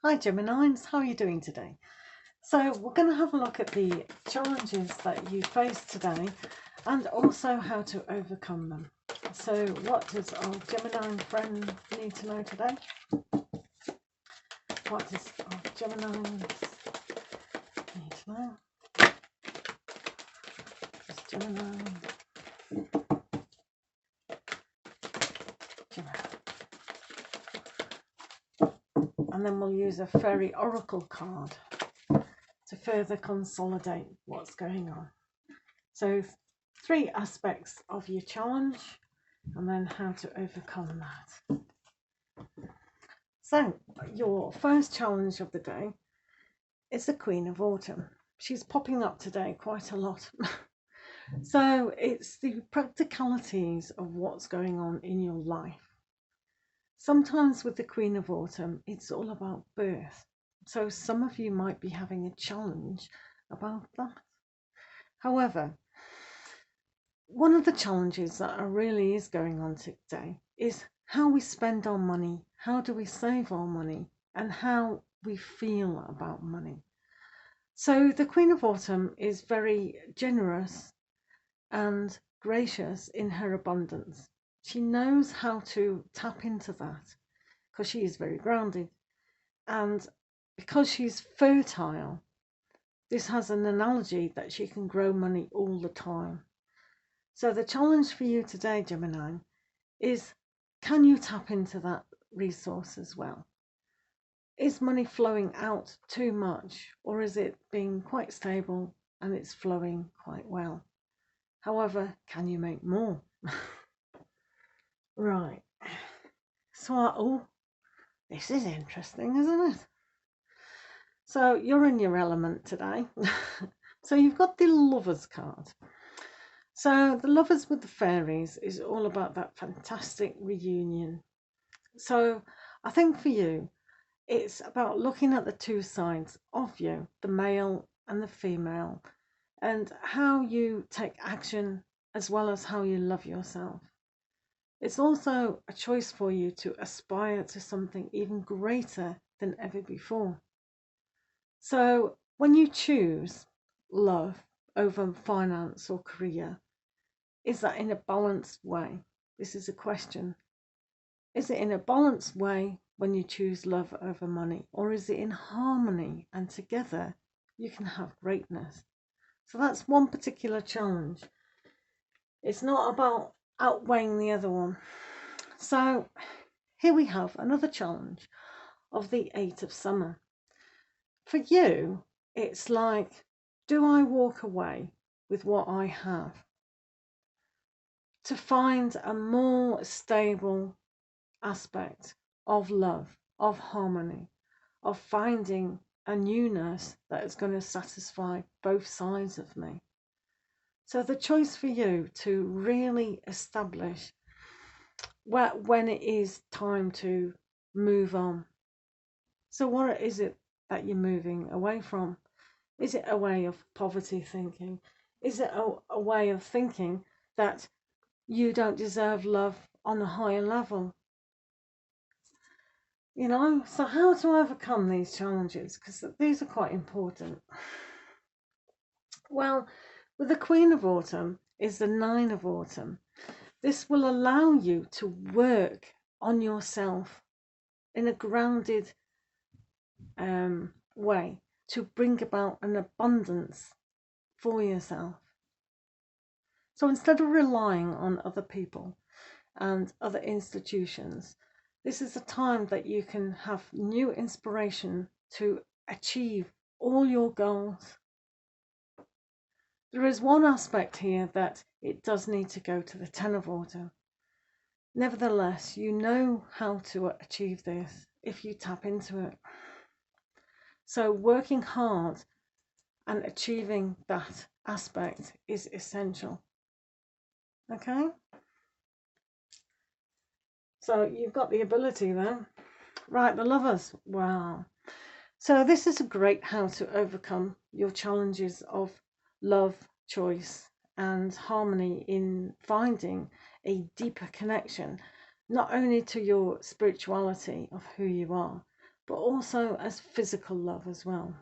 Hi Geminis, how are you doing today? So we're going to have a look at the challenges that you face today and also how to overcome them. So what does our Gemini friend need to know today? What does our Geminis need to know? Just Gemini. And then we'll use a fairy oracle card to further consolidate what's going on. So 3 aspects of your challenge and then how to overcome that. So your first challenge of the day is the Queen of Autumn. She's popping up today quite a lot. So it's the practicalities of what's going on in your life. Sometimes with the Queen of Autumn, it's all about birth. So some of you might be having a challenge about that. However, one of the challenges that really is going on today is how we spend our money, how do we save our money, and how we feel about money. So the Queen of Autumn is very generous and gracious in her abundance. She knows how to tap into that because she is very grounded. And because she's fertile, this has an analogy that she can grow money all the time. So the challenge for you today, Gemini, is can you tap into that resource as well? Is money flowing out too much, or is it being quite stable and it's flowing quite well? However, can you make more? Right. So, oh, this is interesting, isn't it? So you're in your element today. So you've got the Lovers card. So the Lovers with the Fairies is all about that fantastic reunion. So I think for you, it's about looking at the 2 sides of you, the male and the female, and how you take action as well as how you love yourself. It's also a choice for you to aspire to something even greater than ever before. So when you choose love over finance or career, is that in a balanced way? This is a question. Is it in a balanced way when you choose love over money, or is it in harmony and together you can have greatness? So that's one particular challenge. It's not about outweighing the other one. So here we have another challenge of the 8 of Summer. For you, it's like, do I walk away with what I have to find a more stable aspect of love, of harmony, of finding a newness that is going to satisfy both sides of me? So the choice for you to really establish when it is time to move on. So what is it that you're moving away from? Is it a way of poverty thinking? Is it a way of thinking that you don't deserve love on a higher level? So how to overcome these challenges? Because these are quite important. Well, with the Queen of Autumn is the 9 of Autumn. This will allow you to work on yourself in a grounded way to bring about an abundance for yourself. So instead of relying on other people and other institutions, this is a time that you can have new inspiration to achieve all your goals. There is one aspect here that it does need to go to the 10 of Autumn. Nevertheless, you know how to achieve this if you tap into it. So working hard and achieving that aspect is essential. Okay? So you've got the ability there. Right, the Lovers. Wow. So this is a great how to overcome your challenges of love, choice, and harmony in finding a deeper connection, not only to your spirituality of who you are, but also as physical love as well.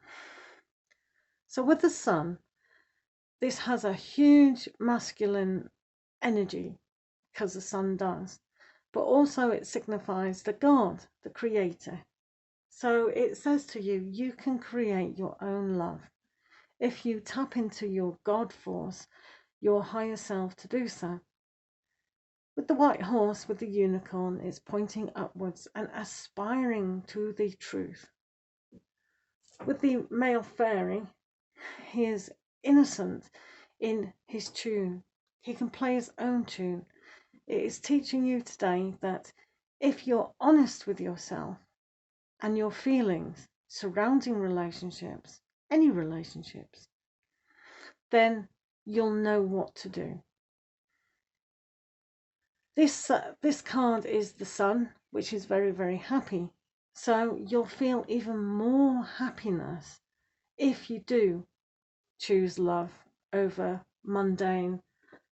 So with the sun, this has a huge masculine energy because the sun does, but also it signifies the God, the creator. So it says to you, you can create your own love if you tap into your God force, your higher self to do so. With the white horse, with the unicorn, it's pointing upwards and aspiring to the truth. With the male fairy, he is innocent in his tune. He can play his own tune. It is teaching you today that if you're honest with yourself and your feelings surrounding relationships, any relationships, then you'll know what to do. This card is the sun, which is very, very happy. So you'll feel even more happiness if you do choose love over mundane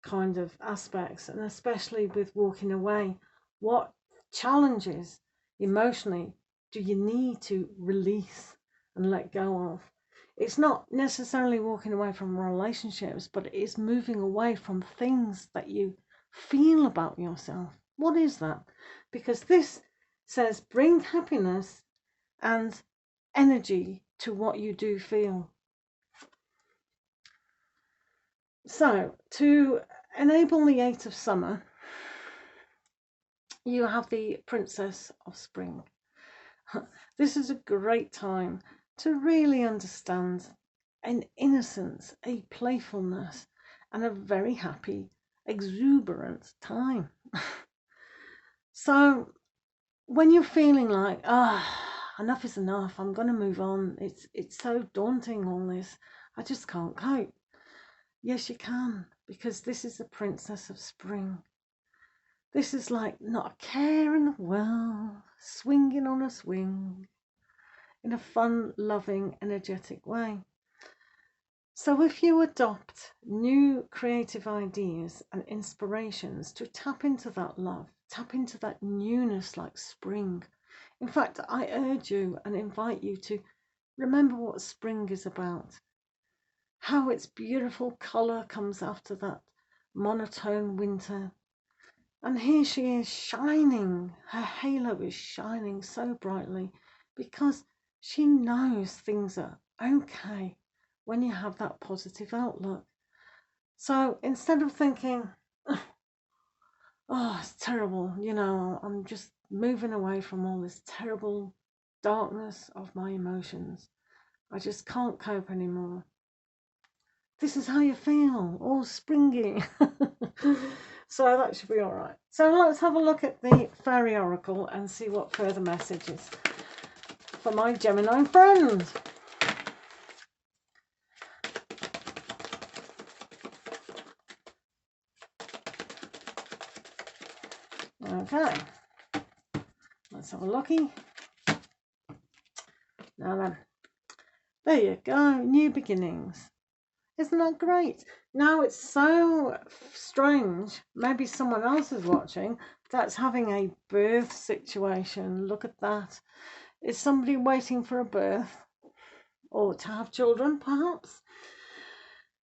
kind of aspects, and especially with walking away. What challenges emotionally do you need to release and let go of? It's not necessarily walking away from relationships, but it is moving away from things that you feel about yourself. What is that? Because this says bring happiness and energy to what you do feel. So, to enable the 8 of summer, you have the Princess of Spring. This is a great time to really understand an innocence, a playfulness, and a very happy, exuberant time. So, when you're feeling like, enough is enough, I'm going to move on, it's so daunting, all this, I just can't cope. Yes, you can, because this is the Princess of Spring. This is like not a care in the world, swinging on a swing in a fun, loving, energetic way. So if you adopt new creative ideas and inspirations to tap into that love, tap into that newness like spring. In fact, I urge you and invite you to remember what spring is about. How its beautiful colour comes after that monotone winter. And here she is shining. Her halo is shining so brightly because she knows things are okay when you have that positive outlook. So instead of thinking, oh, it's terrible, I'm just moving away from all this terrible darkness of my emotions. I just can't cope anymore. This is how you feel, all springy. So that should be all right. So let's have a look at the Fairy Oracle and see what further messages for my Gemini friend. Okay, let's have a looky. Now then, there you go, new beginnings. Isn't that great? Now it's so strange. Maybe someone else is watching that's having a birth situation. Look at that. Is somebody waiting for a birth or to have children, perhaps?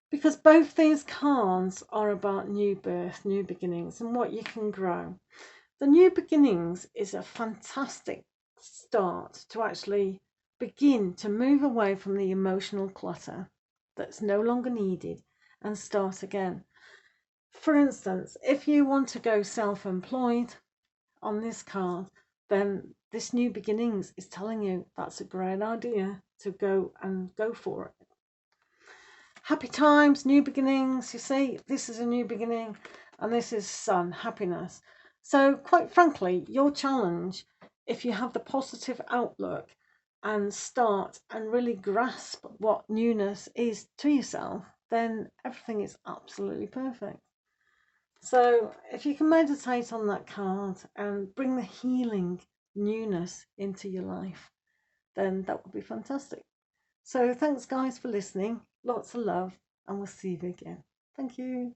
Because both these cards are about new birth, new beginnings, and what you can grow. The new beginnings is a fantastic start to actually begin to move away from the emotional clutter that's no longer needed and start again. For instance, if you want to go self-employed on this card, then this new beginnings is telling you that's a great idea to go for it. Happy times, new beginnings. You see, this is a new beginning and this is sun, happiness. So quite frankly, your challenge, if you have the positive outlook and start and really grasp what newness is to yourself, then everything is absolutely perfect. So if you can meditate on that card and bring the healing newness into your life, then that would be fantastic. So thanks guys for listening. Lots of love, and we'll see you again. Thank you.